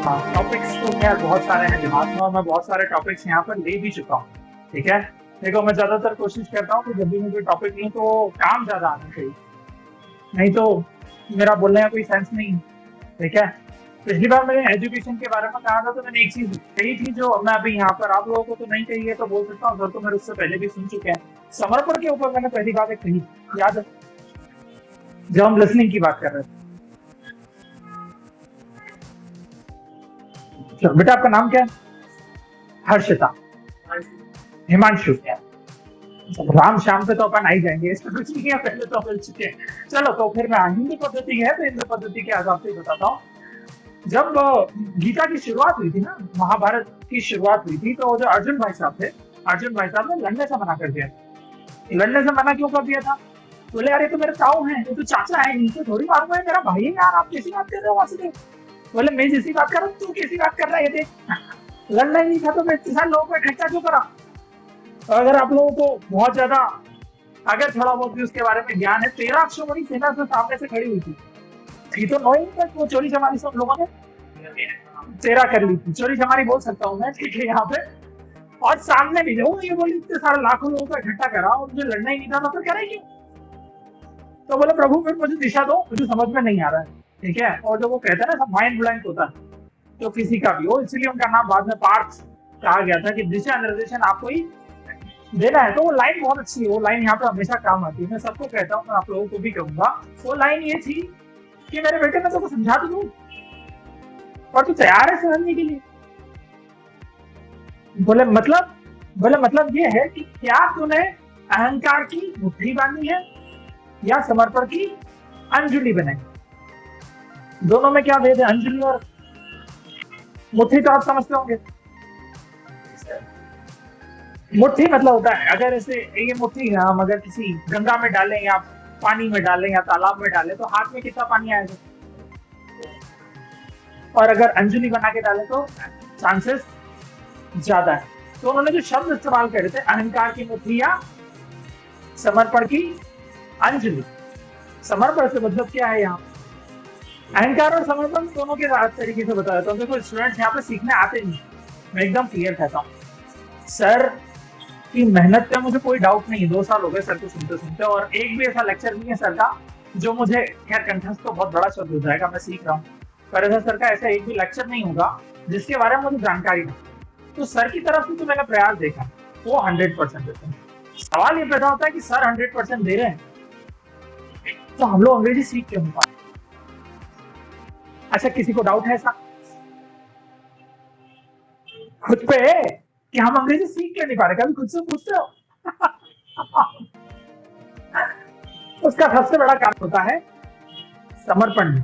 हाँ, टॉपिक्स तो खैर बहुत सारे हैं दिमाग में और मैं बहुत सारे टॉपिक्स यहाँ पर ले भी चुका हूँ। ठीक है। देखो, मैं ज्यादातर कोशिश करता हूँ कि जब भी मैं कोई टॉपिक लूँ तो काम ज्यादा आना चाहिए, नहीं तो मेरा बोलने का कोई सेंस नहीं है। ठीक है। पिछली बार मैंने एजुकेशन के बारे में कहा था तो मैंने एक चीज कही थी जो मैं अभी यहाँ पर आप लोगों को तो नहीं कही है, तो बोल सकता हूँ, सर तो मेरे उससे पहले भी सुन चुके हैं। समर्पण के ऊपर मैंने पहली बात एक कही, याद है, जब हम लिसनिंग की बात कर रहे थे। चलो बेटा, आपका नाम क्या है? हर्षिता। हिमांशु। राम शाम पे तो अपन आ ही जाएंगे, इसमें कुछ नहीं है, पहले तो मिल चुके हैं। चलो तो फिर मैं हिंदी पद्धति है तो हिंदी पद्धति के हिसाब से बताता हूँ। जब गीता की शुरुआत हुई थी ना, महाभारत की शुरुआत हुई थी, तो जो अर्जुन भाई साहब थे, अर्जुन भाई साहब ने लड़ने से मना कर दिया। लड़ने से मना क्यों कर दिया था? बोले यार ये तो मेरे ताऊ हैं, ये तो चाचा है, इनसे थोड़ी मारूंगा, ये मेरा भाई है यार, आप कैसी बात कर रहे हो वासुदेव? बोले मैं जैसी बात कर रहा हूँ तू कैसी बात कर रहा है, ये देख लड़ना ही नहीं था तो मैं इतने सारे लोगों को इकट्ठा क्यों करा? तो अगर आप लोगों को बहुत ज्यादा, अगर थोड़ा बहुत भी उसके बारे में ज्ञान है, 13 अक्षोमणी सेना से सामने से खड़ी हुई थी। ये तो 9 तक वो चोरी चमारी सब लोगों ने 13 कर ली थी, चोरी चमारी बोल सकता हूँ मैं, ठीक है यहाँ पे। और सामने भी वो ये बोली इतने सारे लाखों लोगों को इकट्ठा करा और मुझे लड़ना ही नहीं था, तो फिर करे क्यों? तो बोले प्रभु फिर मुझे दिशा दो, मुझे समझ में नहीं आ रहा है। ठीक है। और जो वो कहते हैं ना, सब माइंड ब्लैंक होता है तो किसी का भी हो, इसलिए उनका नाम बाद में पार्थ कहा गया था कि दिशा निर्देशन आपको ही देना है। तो वो लाइन बहुत अच्छी है, वो लाइन यहाँ पे हमेशा काम आती है, मैं सबको कहता हूँ, मैं आप लोगों को भी कहूंगा। वो लाइन ये थी कि मेरे बेटे मैं तुमको समझा तो दूं और तू तैयार है समझने के लिए? बोले मतलब ये है कि क्या तूने अहंकार की मुट्ठी बांधी है या समर्पण की अंजुली बनाई? दोनों में क्या भेद है? अंजुली और मुट्ठी तो आप समझते होंगे। मुट्ठी मतलब होता है, अगर ऐसे ये मुट्ठी हम अगर किसी गंगा में डालें या पानी में डालें या तालाब में डालें तो हाथ में कितना पानी आएगा, और अगर अंजुली बना के डालें तो चांसेस ज्यादा है। तो उन्होंने जो शब्द इस्तेमाल करे थे, अहंकार की मुट्ठी या समर्पण की अंजलि। समर्पण से मतलब क्या है यहाँ? अहंकार और समर्पण दोनों के तरीके से बताया था। देखो स्टूडेंट्स यहाँ पे सीखने आते नहीं, मैं एकदम क्लियर कहता हूँ, सर की मेहनत का मुझे कोई डाउट नहीं है। 2 साल हो गए सर को सुनते सुनते, और एक भी ऐसा लेक्चर नहीं है सर का जो मुझे, खैर कंठस्थ तो बहुत बड़ा शब्द हो जाएगा, मैं सीख रहा हूँ, पर ऐसा सर का ऐसा एक भी लेक्चर नहीं होगा जिसके बारे में मुझे जानकारी नहीं। तो सर की तरफ से तो मैंने प्रयास देखा, वो 100% देते हैं। सवाल ये पैदा होता है कि सर 100% दे रहे हैं तो हम लोग अंग्रेजी सीख क्यों नहीं पाते? अच्छा, किसी को डाउट है ऐसा खुद पे कि हम अंग्रेजी सीख क्यों नहीं पा रहे? कभी खुद से पूछते हो? उसका सबसे बड़ा कारण होता है समर्पण।